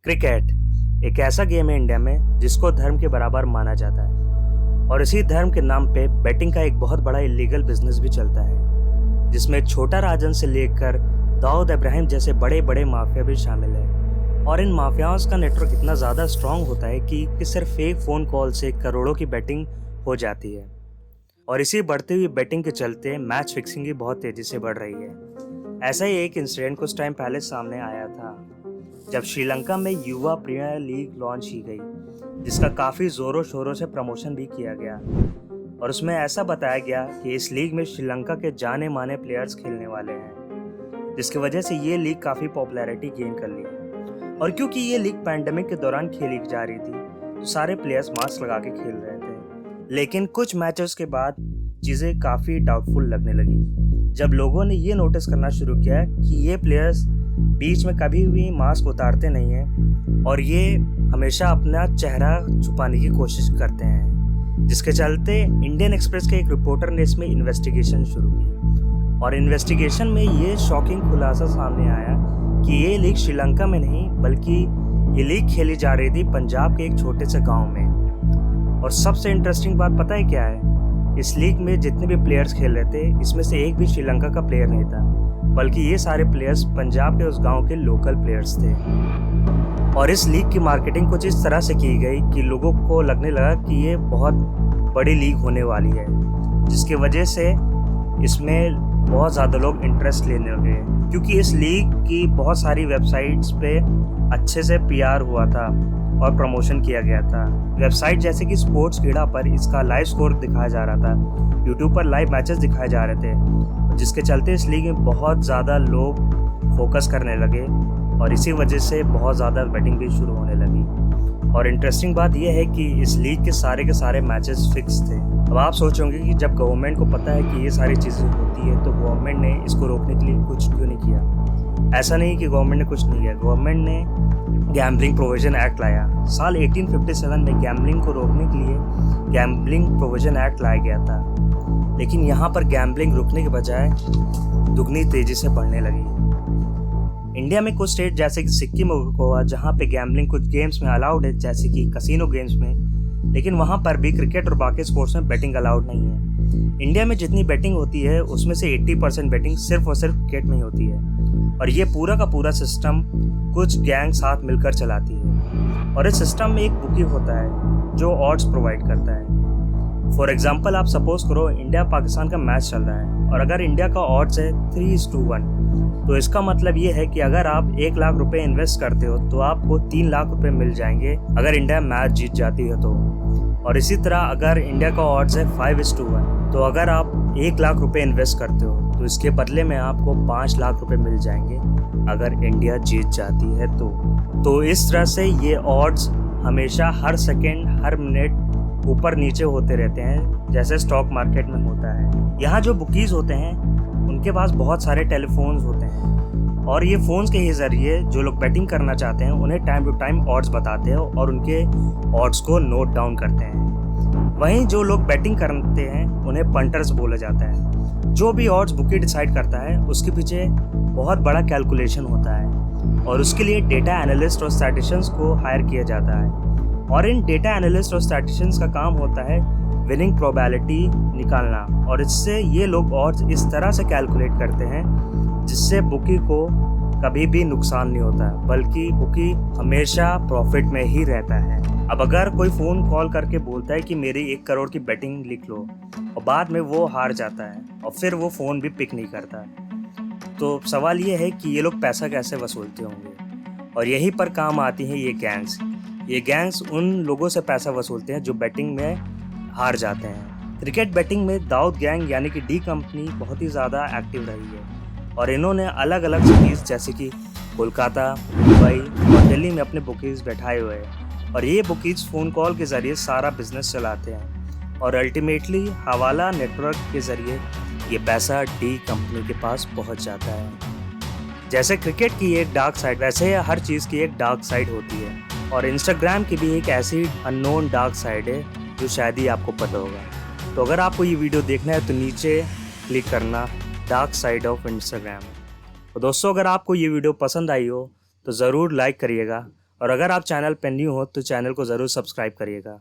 Cricket एक ऐसा game है इंडिया में जिसको धर्म के बराबर माना जाता है और इसी धर्म के नाम पे बेटिंग का एक बहुत बड़ा इलीगल बिजनेस भी चलता है, जिसमें छोटा राजन से लेकर दाऊद इब्राहिम जैसे बड़े बड़े माफिया भी शामिल है। और इन माफियाओं का नेटवर्क इतना ज़्यादा स्ट्रांग होता है कि सिर्फ एक फ़ोन कॉल से करोड़ों की बेटिंग हो जाती है। और इसी बढ़ती हुई बेटिंग के चलते मैच फिक्सिंग भी बहुत तेज़ी से बढ़ रही है। ऐसा ही एक इंसिडेंट कुछ टाइम पहले सामने आया था जब श्रीलंका में युवा प्रीमियर लीग लॉन्च की गई, जिसका काफ़ी ज़ोरों शोरों से प्रमोशन भी किया गया और उसमें ऐसा बताया गया कि इस लीग में श्रीलंका के जाने माने प्लेयर्स खेलने वाले हैं, जिसकी वजह से ये लीग काफ़ी पॉपुलैरिटी गेन कर ली। और क्योंकि ये लीग पैंडेमिक के दौरान खेली जा रही थी तो सारे प्लेयर्स मास्क लगा के खेल रहे थे, लेकिन कुछ मैचेस के बाद चीज़ें काफ़ी डाउटफुल लगने लगी जब लोगों ने ये नोटिस करना शुरू किया कि ये प्लेयर्स बीच में कभी भी मास्क उतारते नहीं हैं और ये हमेशा अपना चेहरा छुपाने की कोशिश करते हैं, जिसके चलते इंडियन एक्सप्रेस के एक रिपोर्टर ने इसमें इन्वेस्टिगेशन शुरू की। और इन्वेस्टिगेशन में ये शॉकिंग खुलासा सामने आया कि ये लीग श्रीलंका में नहीं बल्कि ये लीग खेली जा रही थी पंजाब के एक छोटे से गाँव में। और सबसे इंटरेस्टिंग बात पता है क्या है? इस लीग में जितने भी प्लेयर्स खेल रहे थे इसमें से एक भी श्रीलंका का प्लेयर नहीं था, बल्कि ये सारे प्लेयर्स पंजाब के उस गांव के लोकल प्लेयर्स थे। और इस लीग की मार्केटिंग कुछ इस तरह से की गई कि लोगों को लगने लगा कि ये बहुत बड़ी लीग होने वाली है, जिसकी वजह से इसमें बहुत ज़्यादा लोग इंटरेस्ट लेने लगे, क्योंकि इस लीग की बहुत सारी वेबसाइट्स पे अच्छे से पीआर हुआ था और प्रमोशन किया गया था। वेबसाइट जैसे कि स्पोर्ट्स कीड़ा पर इसका लाइव स्कोर दिखाया जा रहा था, यूट्यूब पर लाइव मैचेस दिखाए जा रहे थे, जिसके चलते इस लीग में बहुत ज़्यादा लोग फोकस करने लगे और इसी वजह से बहुत ज़्यादा बेटिंग भी शुरू होने लगी। और इंटरेस्टिंग बात यह है कि इस लीग के सारे मैचेस फिक्स थे। अब आप सोचोगे कि जब गवर्नमेंट को पता है कि ये सारी चीज़ें होती है तो गवर्नमेंट ने इसको रोकने के लिए कुछ क्यों नहीं किया? ऐसा नहीं कि गवर्नमेंट ने कुछ नहीं किया, गवर्नमेंट ने गैम्बलिंग प्रोविजन एक्ट लाया। साल 1857 में गैम्बलिंग को रोकने के लिए गैम्बलिंग प्रोविजन एक्ट लाया गया था, लेकिन यहाँ पर गैम्बलिंग रुकने के बजाय दुगनी तेजी से बढ़ने लगी। इंडिया में कुछ स्टेट जैसे कि सिक्किम और गोवा जहाँ पे गैम्बलिंग कुछ गेम्स में अलाउड है, जैसे कि कसिनो गेम्स में, लेकिन वहाँ पर भी क्रिकेट और बाकी स्पोर्ट्स में बेटिंग अलाउड नहीं है। इंडिया में जितनी बेटिंग होती है उसमें से 80% बेटिंग सिर्फ और सिर्फ क्रिकेट में ही होती है और ये पूरा का पूरा सिस्टम कुछ गैंग साथ मिलकर चलाती है। और इस सिस्टम में एक बुकी होता है जो ऑड्स प्रोवाइड करता है। फॉर एग्जाम्पल आप सपोज करो इंडिया पाकिस्तान का मैच चल रहा है और अगर इंडिया का ऑड्स है 3:1, तो इसका मतलब ये है कि अगर आप 1 लाख रुपए इन्वेस्ट करते हो तो आपको 3 लाख रुपए मिल जाएंगे अगर इंडिया मैच जीत जाती है तो। और इसी तरह अगर इंडिया का ऑड्स है 5:1, तो अगर आप 1 लाख रुपए इन्वेस्ट करते हो तो इसके बदले में आपको 5 लाख रुपए मिल जाएंगे अगर इंडिया जीत जाती है तो इस तरह से ये ऑड्स हमेशा हर सेकेंड हर मिनट ऊपर नीचे होते रहते हैं, जैसे स्टॉक मार्केट में होता है। यहाँ जो बुकीज़ होते हैं उनके पास बहुत सारे टेलीफोन्स होते हैं और ये फ़ोन्स के ही ज़रिए जो लोग बैटिंग करना चाहते हैं उन्हें टाइम टू टाइम ऑड्स बताते हैं और उनके ऑड्स को नोट डाउन करते हैं। वहीं जो लोग बैटिंग करते हैं उन्हें पंटर्स बोला जाता है। जो भी ऑड्स बुकी डिसाइड करता है उसके पीछे बहुत बड़ा कैलकुलेशन होता है और उसके लिए डेटा एनालिस्ट और स्टैटिस्टिशियंस को हायर किया जाता है। और इन डेटा एनालिस्ट और स्टैटिस्टिशियंस का काम होता है विनिंग प्रोबेबिलिटी निकालना, और इससे ये लोग ऑड्स इस तरह से कैलकुलेट करते हैं जिससे बुकी को कभी भी नुकसान नहीं होता है, बल्कि बुकी हमेशा प्रॉफिट में ही रहता है। अब अगर कोई फ़ोन कॉल करके बोलता है कि मेरी 1 करोड़ की बेटिंग लिख लो और बाद में वो हार जाता है और फिर वो फ़ोन भी पिक नहीं करता, तो सवाल ये है कि ये लोग पैसा कैसे वसूलते होंगे। और यहीं पर काम आती हैं ये गैंग्स। ये गैंग्स उन लोगों से पैसा वसूलते हैं जो बेटिंग में हार जाते हैं। क्रिकेट बेटिंग में दाऊद गैंग यानी कि डी कंपनी बहुत ही ज़्यादा एक्टिव रही है और इन्होंने अलग अलग सिटीज़ जैसे कि कोलकाता, मुंबई और दिल्ली में अपने बुकीज़ बैठाए हुए हैं और ये बुकीज़ फ़ोन कॉल के ज़रिए सारा बिजनेस चलाते हैं और अल्टीमेटली हवाला नेटवर्क के ज़रिए ये पैसा डी कंपनी के पास पहुंच जाता है। जैसे क्रिकेट की एक डार्क साइड, वैसे हर चीज़ की एक डार्क साइड होती है और इंस्टाग्राम की भी एक ऐसी अननोन डार्क साइड है जो शायद ही आपको पता होगा। तो अगर आपको ये वीडियो देखना है तो नीचे क्लिक करना डार्क साइड ऑफ इंस्टाग्राम। तो दोस्तों, अगर आपको ये वीडियो पसंद आई हो तो ज़रूर लाइक करिएगा और अगर आप चैनल पर न्यू हो तो चैनल को ज़रूर सब्सक्राइब करिएगा।